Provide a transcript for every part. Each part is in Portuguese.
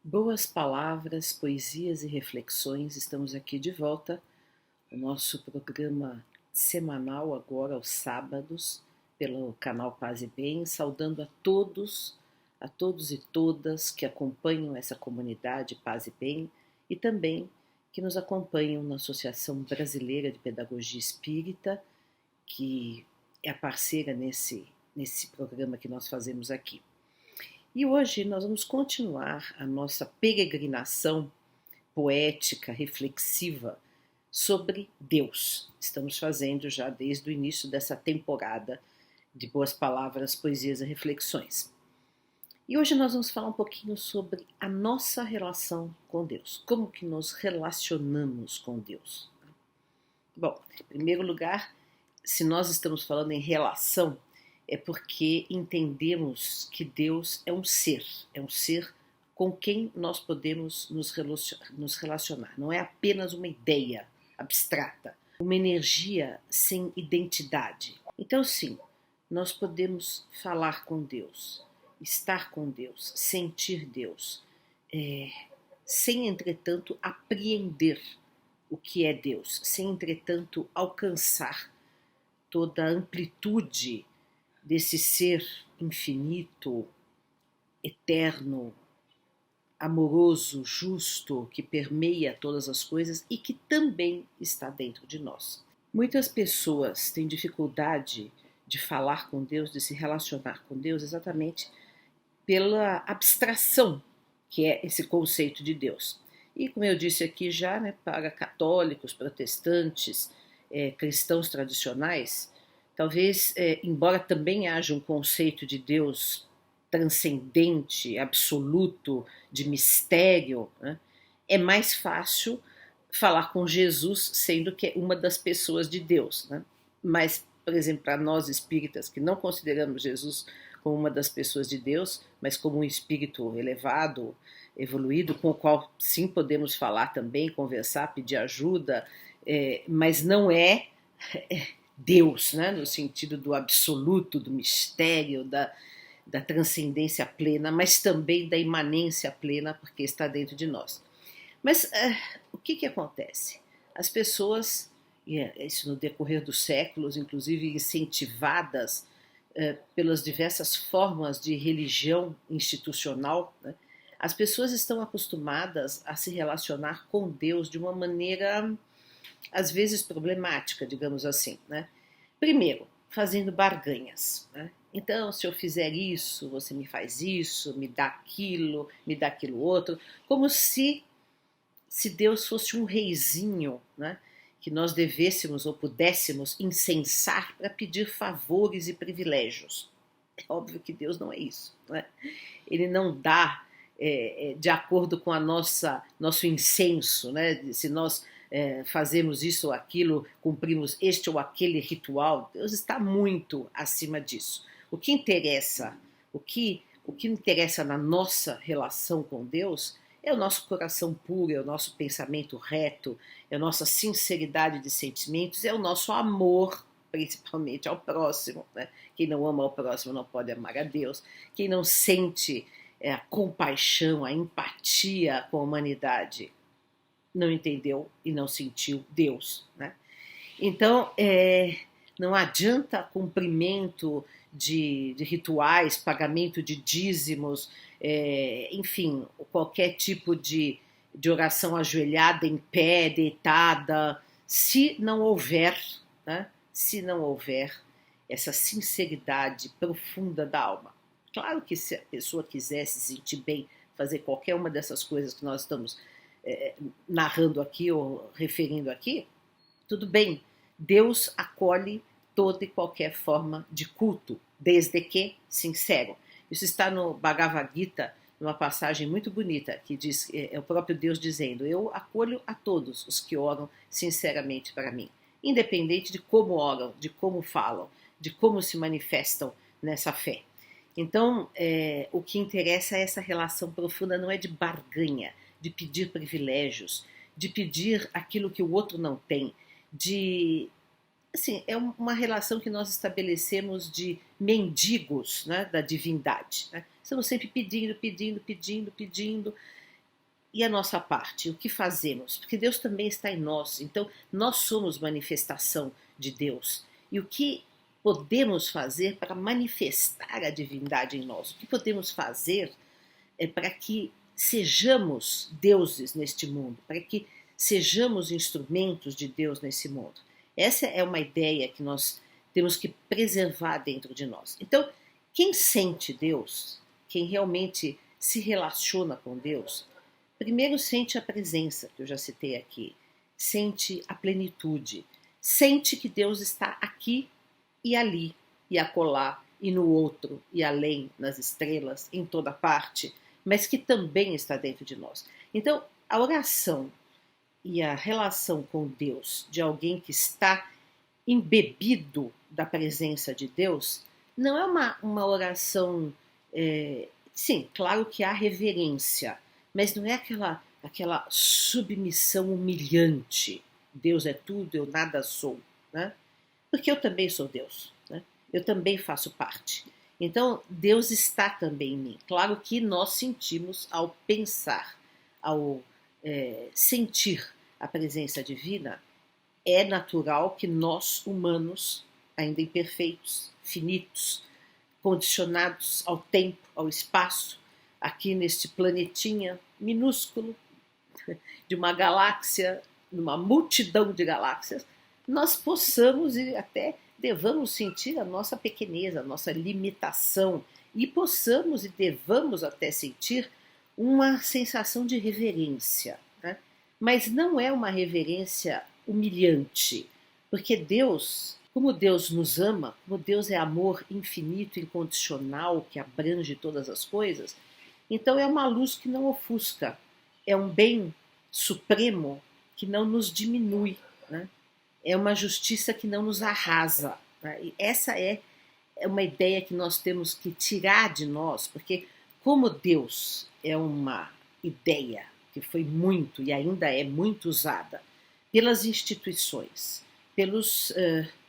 Boas palavras, poesias e reflexões. Estamos aqui de volta. O nosso programa semanal, agora aos sábados, pelo canal Paz e Bem, saudando a todos e todas que acompanham essa comunidade Paz e Bem e também que nos acompanham na Associação Brasileira de Pedagogia Espírita, que é a parceira nesse programa que nós fazemos aqui. E hoje nós vamos continuar a nossa peregrinação poética, reflexiva sobre Deus. Estamos fazendo já desde o início dessa temporada de Boas Palavras, Poesias e Reflexões. E hoje nós vamos falar um pouquinho sobre a nossa relação com Deus. Como que nos relacionamos com Deus? Bom, em primeiro lugar, se nós estamos falando em relação, é porque entendemos que Deus é um ser com quem nós podemos nos relacionar. Não é apenas uma ideia abstrata, uma energia sem identidade. Então, sim, nós podemos falar com Deus, estar com Deus, sentir Deus, sem, entretanto, apreender o que é Deus, sem, entretanto, alcançar toda a amplitude desse ser infinito, eterno, amoroso, justo, que permeia todas as coisas e que também está dentro de nós. Muitas pessoas têm dificuldade de falar com Deus, de se relacionar com Deus, exatamente pela abstração que é esse conceito de Deus. E como eu disse aqui já, para católicos, protestantes, cristãos tradicionais, talvez, embora também haja um conceito de Deus transcendente, absoluto, de mistério, é mais fácil falar com Jesus sendo que é uma das pessoas de Deus. Mas, por exemplo, para nós espíritas que não consideramos Jesus como uma das pessoas de Deus, mas como um espírito elevado, evoluído, com o qual sim podemos falar também, conversar, pedir ajuda, mas não é Deus, no sentido do absoluto, do mistério, da transcendência plena, mas também da imanência plena, porque está dentro de nós. Mas o que acontece? As pessoas, isso no decorrer dos séculos, inclusive incentivadas pelas diversas formas de religião institucional, as pessoas estão acostumadas a se relacionar com Deus de uma maneira às vezes problemática, digamos assim. Primeiro, fazendo barganhas. Então, se eu fizer isso, você me faz isso, me dá aquilo outro, como se Deus fosse um reizinho, que nós devêssemos ou pudéssemos incensar para pedir favores e privilégios. É óbvio que Deus não é isso. Ele não dá de acordo com a nosso incenso, se nós fazemos isso ou aquilo, cumprimos este ou aquele ritual. Deus está muito acima disso. O que interessa na nossa relação com Deus é o nosso coração puro, é o nosso pensamento reto, é a nossa sinceridade de sentimentos, é o nosso amor, principalmente ao próximo. Quem não ama ao próximo não pode amar a Deus. Quem não sente a compaixão, a empatia com a humanidade, não entendeu e não sentiu Deus. Então, não adianta cumprimento de rituais, pagamento de dízimos, enfim, qualquer tipo de oração ajoelhada, em pé, deitada, se não houver essa sinceridade profunda da alma. Claro que se a pessoa quiser se sentir bem, fazer qualquer uma dessas coisas que nós estamos narrando aqui ou referindo aqui, tudo bem. Deus acolhe toda e qualquer forma de culto, desde que sincero. Isso está no Bhagavad Gita, numa passagem muito bonita, que diz, é o próprio Deus dizendo: eu acolho a todos os que oram sinceramente para mim, independente de como oram, de como falam, de como se manifestam nessa fé. Então, o que interessa é essa relação profunda, não é de barganha, de pedir privilégios, de pedir aquilo que o outro não tem, assim, é uma relação que nós estabelecemos de mendigos, da divindade. Estamos sempre pedindo, e a nossa parte, o que fazemos? Porque Deus também está em nós, então nós somos manifestação de Deus. E o que podemos fazer para manifestar a divindade em nós? O que podemos fazer para que sejamos deuses neste mundo, para que sejamos instrumentos de Deus nesse mundo? Essa é uma ideia que nós temos que preservar dentro de nós. Então, quem sente Deus, quem realmente se relaciona com Deus, primeiro sente a presença, que eu já citei aqui, sente a plenitude, sente que Deus está aqui e ali, e acolá, e no outro, e além, nas estrelas, em toda parte, mas que também está dentro de nós. Então, a oração e a relação com Deus de alguém que está embebido da presença de Deus não é uma oração, sim, claro que há reverência, mas não é aquela submissão humilhante. Deus é tudo, eu nada sou, né? Porque eu também sou Deus, né? Eu também faço parte. Então, Deus está também em mim. Claro que nós sentimos ao pensar, ao sentir a presença divina, é natural que nós, humanos, ainda imperfeitos, finitos, condicionados ao tempo, ao espaço, aqui neste planetinha minúsculo, de uma galáxia, numa multidão de galáxias, nós possamos e até devamos sentir a nossa pequeneza, a nossa limitação, e possamos e devamos até sentir uma sensação de reverência, né? Mas não é uma reverência humilhante, porque Deus, como Deus nos ama, como Deus é amor infinito, incondicional, que abrange todas as coisas, então é uma luz que não ofusca, é um bem supremo que não nos diminui, né? É uma justiça que não nos arrasa, né? E essa é uma ideia que nós temos que tirar de nós, porque como Deus é uma ideia que foi muito e ainda é muito usada pelas instituições, pelos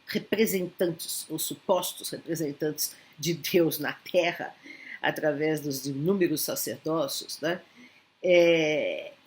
representantes, ou supostos representantes de Deus na Terra, através dos inúmeros sacerdócios, né?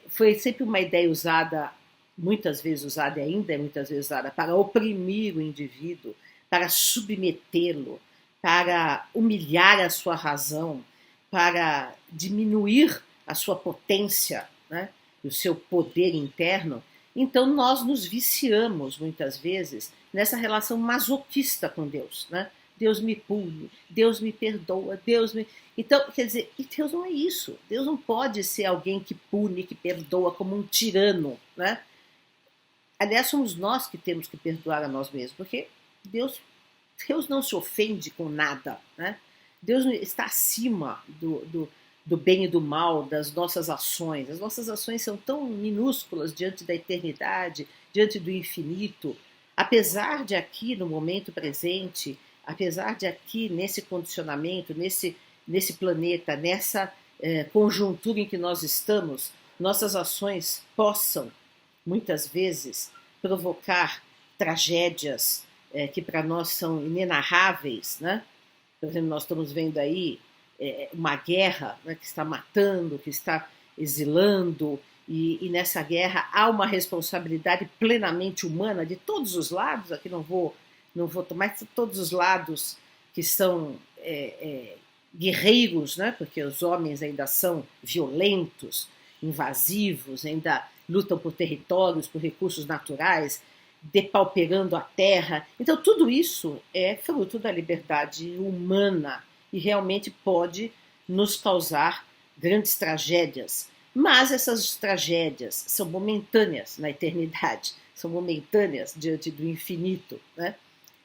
Foi sempre uma ideia usada, muitas vezes usada e ainda é muitas vezes usada, para oprimir o indivíduo, para submetê-lo, para humilhar a sua razão, para diminuir a sua potência, né, e o seu poder interno. Então nós nos viciamos muitas vezes nessa relação masoquista com Deus, né? Deus me pune, Deus me perdoa, Deus me... Então, quer dizer, e Deus não é isso. Deus não pode ser alguém que pune, que perdoa como um tirano, né? Aliás, somos nós que temos que perdoar a nós mesmos, porque Deus não se ofende com nada, né? Deus está acima do bem e do mal, das nossas ações. As nossas ações são tão minúsculas diante da eternidade, diante do infinito. Apesar de aqui, no momento presente, apesar de aqui, nesse condicionamento, nesse planeta, nessa conjuntura em que nós estamos, nossas ações possam, muitas vezes, provocar tragédias que para nós são inenarráveis, né? Por exemplo, nós estamos vendo aí uma guerra, né, que está matando, que está exilando, e nessa guerra há uma responsabilidade plenamente humana de todos os lados. Aqui não vou tomar todos os lados que são guerreiros, né, porque os homens ainda são violentos, invasivos, ainda lutam por territórios, por recursos naturais, depauperando a terra. Então tudo isso é fruto da liberdade humana e realmente pode nos causar grandes tragédias. Mas essas tragédias são momentâneas na eternidade, são momentâneas diante do infinito, né?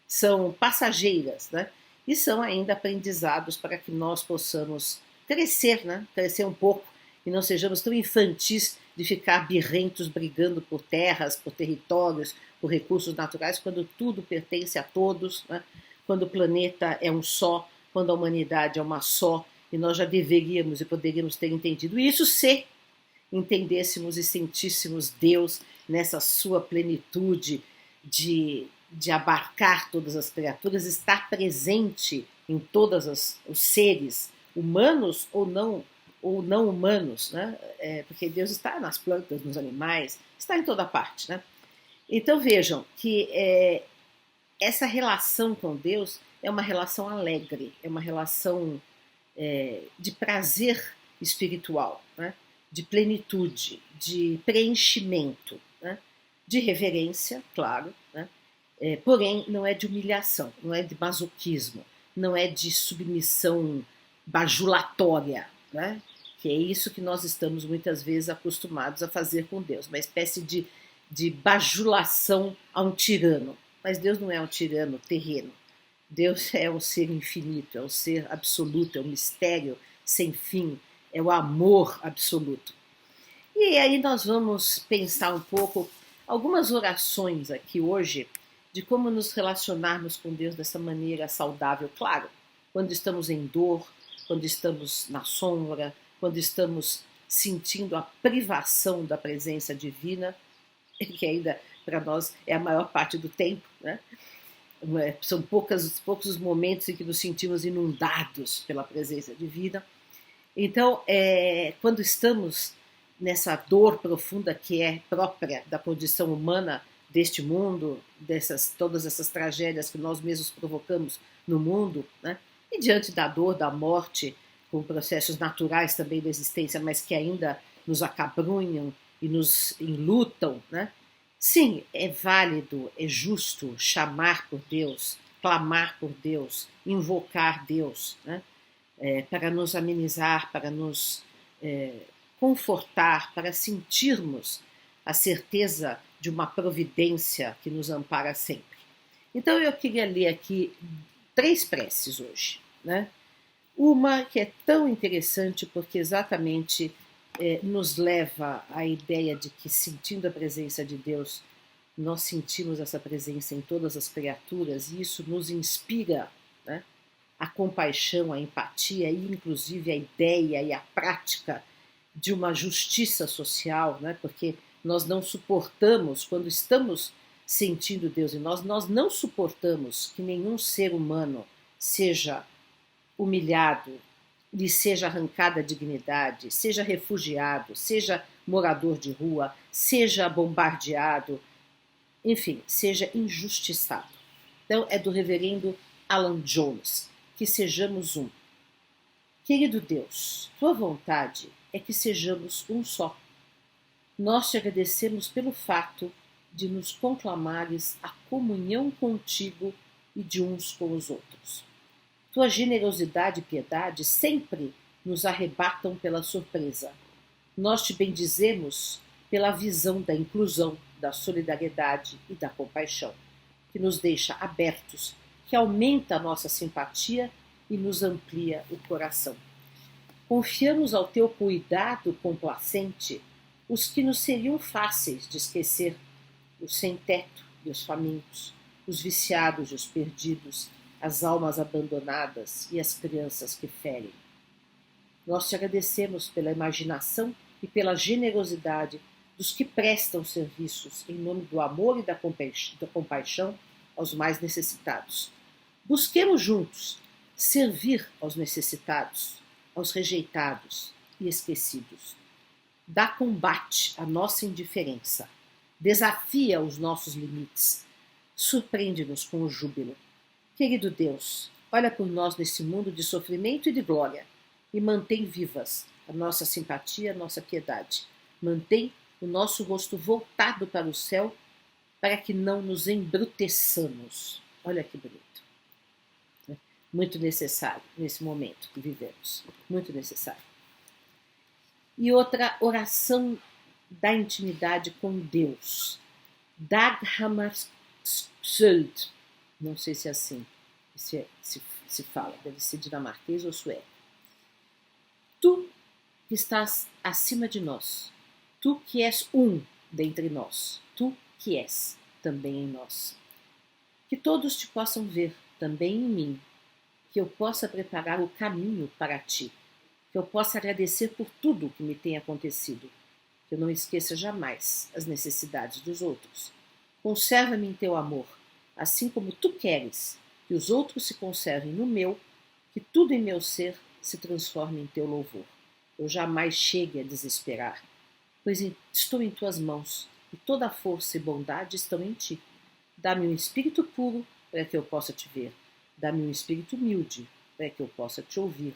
São passageiras, né? E são ainda aprendizados para que nós possamos crescer, né? Crescer um pouco e não sejamos tão infantis de ficar birrentos brigando por terras, por territórios, por recursos naturais, quando tudo pertence a todos, né? Quando o planeta é um só, quando a humanidade é uma só, e nós já deveríamos e poderíamos ter entendido isso se entendêssemos e sentíssemos Deus nessa sua plenitude de abarcar todas as criaturas, estar presente em todos os seres, humanos ou não ou não humanos, né? Porque Deus está nas plantas, nos animais, está em toda parte, né? Então vejam que essa relação com Deus é uma relação alegre, é uma relação de prazer espiritual, né? De plenitude, de preenchimento, né? De reverência, claro, né? Porém, não é de humilhação, não é de masoquismo, não é de submissão bajulatória, né? Que é isso que nós estamos muitas vezes acostumados a fazer com Deus, uma espécie de bajulação a um tirano. Mas Deus não é um tirano terreno. Deus é um ser infinito, é um ser absoluto, é um mistério sem fim, é o amor absoluto. E aí nós vamos pensar um pouco algumas orações aqui hoje de como nos relacionarmos com Deus dessa maneira saudável. Claro, quando estamos em dor, quando estamos na sombra, quando estamos sentindo a privação da presença divina, que ainda para nós é a maior parte do tempo, né? São poucos os momentos em que nos sentimos inundados pela presença divina. Então, quando estamos nessa dor profunda que é própria da condição humana deste mundo, todas essas tragédias que nós mesmos provocamos no mundo, né? E diante da dor, da morte, com processos naturais também da existência, mas que ainda nos acabrunham e nos enlutam, né? Sim, é válido, é justo chamar por Deus, clamar por Deus, invocar Deus, né? Para nos amenizar, para nos confortar, para sentirmos a certeza de uma providência que nos ampara sempre. Então eu queria ler aqui 3 preces hoje, né? Uma que é tão interessante porque exatamente nos leva à ideia de que, sentindo a presença de Deus, nós sentimos essa presença em todas as criaturas e isso nos inspira, né? A compaixão, a empatia e inclusive a ideia e a prática de uma justiça social, né? Porque nós não suportamos, quando estamos sentindo Deus em nós não suportamos que nenhum ser humano seja humilhado, lhe seja arrancada a dignidade, seja refugiado, seja morador de rua, seja bombardeado, enfim, seja injustiçado. Então, é do reverendo Alan Jones, que sejamos um. Querido Deus, tua vontade é que sejamos um só. Nós te agradecemos pelo fato de nos conclamares a comunhão contigo e de uns com os outros. Tua generosidade e piedade sempre nos arrebatam pela surpresa. Nós te bendizemos pela visão da inclusão, da solidariedade e da compaixão, que nos deixa abertos, que aumenta a nossa simpatia e nos amplia o coração. Confiamos ao teu cuidado complacente os que nos seriam fáceis de esquecer, os sem-teto e os famintos, os viciados e os perdidos, as almas abandonadas e as crianças que ferem. Nós te agradecemos pela imaginação e pela generosidade dos que prestam serviços em nome do amor e da compaixão aos mais necessitados. Busquemos juntos servir aos necessitados, aos rejeitados e esquecidos. Dá combate à nossa indiferença, desafia os nossos limites, surpreende-nos com o júbilo. Querido Deus, olha por nós nesse mundo de sofrimento e de glória e mantém vivas a nossa simpatia, a nossa piedade. Mantém o nosso rosto voltado para o céu para que não nos embruteçamos. Olha que bonito. Muito necessário nesse momento que vivemos. Muito necessário. E outra oração da intimidade com Deus. Daghammarskjöld. Não sei se é assim se fala, deve ser dinamarquês ou sueco. Tu que estás acima de nós, tu que és um dentre nós, tu que és também em nós. Que todos te possam ver também em mim, que eu possa preparar o caminho para ti, que eu possa agradecer por tudo que me tem acontecido, que eu não esqueça jamais as necessidades dos outros. Conserva-me em teu amor, assim como tu queres que os outros se conservem no meu, que tudo em meu ser se transforme em teu louvor. eu jamais chegue a desesperar, pois estou em tuas mãos, e toda a força e bondade estão em ti. Dá-me um espírito puro para que eu possa te ver. Dá-me um espírito humilde para que eu possa te ouvir.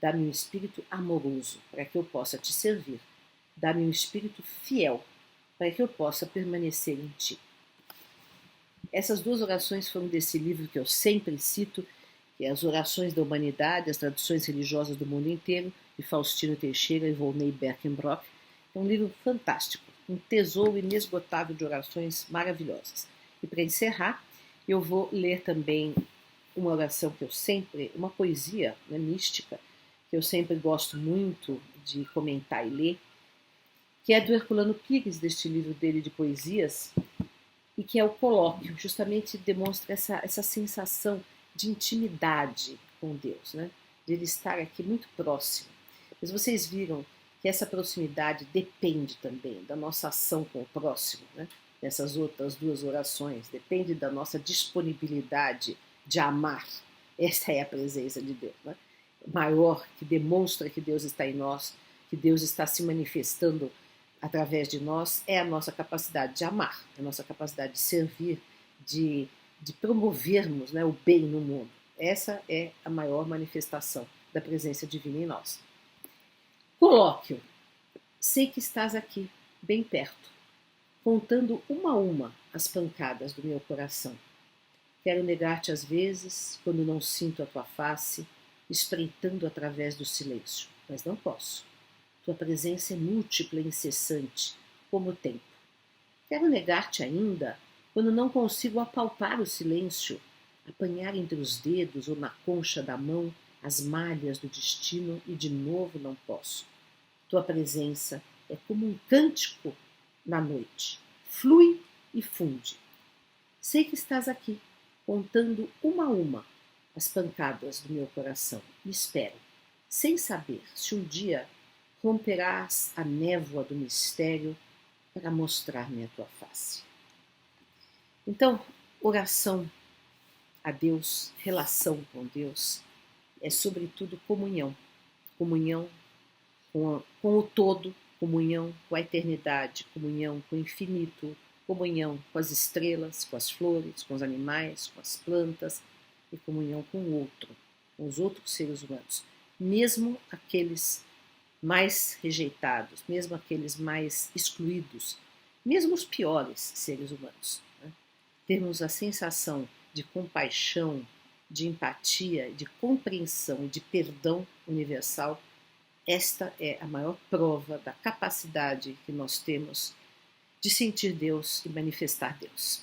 Dá-me um espírito amoroso para que eu possa te servir. Dá-me um espírito fiel para que eu possa permanecer em ti. Essas duas orações foram desse livro que eu sempre cito, que é As Orações da Humanidade, as Traduções Religiosas do Mundo Inteiro, de Faustino Teixeira e Volney Berkenbrock. É um livro fantástico, um tesouro inesgotável de orações maravilhosas. E para encerrar, eu vou ler também uma oração que eu sempre, uma poesia, né, mística, que eu sempre gosto muito de comentar e ler, que é do Herculano Pires, deste livro dele de poesias, e que é o colóquio, justamente demonstra essa sensação de intimidade com Deus, né? De ele estar aqui muito próximo. Mas vocês viram que essa proximidade depende também da nossa ação com o próximo, né? Nessas outras duas orações, depende da nossa disponibilidade de amar. Essa é a presença de Deus, né? Maior, que demonstra que Deus está em nós, que Deus está se manifestando através de nós, é a nossa capacidade de amar, a nossa capacidade de servir, de promovermos, né, o bem no mundo. Essa é a maior manifestação da presença divina em nós. Colóquio. Sei que estás aqui, bem perto, contando uma a uma as pancadas do meu coração. Quero negar-te às vezes, quando não sinto a tua face, espreitando através do silêncio, mas não posso. Tua presença é múltipla e incessante, como o tempo. Quero negar-te ainda, quando não consigo apalpar o silêncio, apanhar entre os dedos ou na concha da mão as malhas do destino e de novo não posso. Tua presença é como um cântico na noite, flui e funde. Sei que estás aqui, contando uma a uma as pancadas do meu coração, e espero, sem saber se um dia romperás a névoa do mistério para mostrar-me a tua face. Então, oração a Deus, relação com Deus, é sobretudo comunhão. Comunhão com o todo, comunhão com a eternidade, comunhão com o infinito, comunhão com as estrelas, com as flores, com os animais, com as plantas, e comunhão com o outro, com os outros seres humanos, mesmo aqueles mais rejeitados, mesmo aqueles mais excluídos, mesmo os piores seres humanos. Né? Termos a sensação de compaixão, de empatia, de compreensão e de perdão universal, esta é a maior prova da capacidade que nós temos de sentir Deus e manifestar Deus.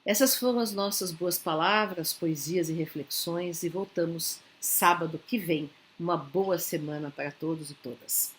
Essas foram as nossas boas palavras, poesias e reflexões, e voltamos sábado que vem. Uma boa semana para todos e todas.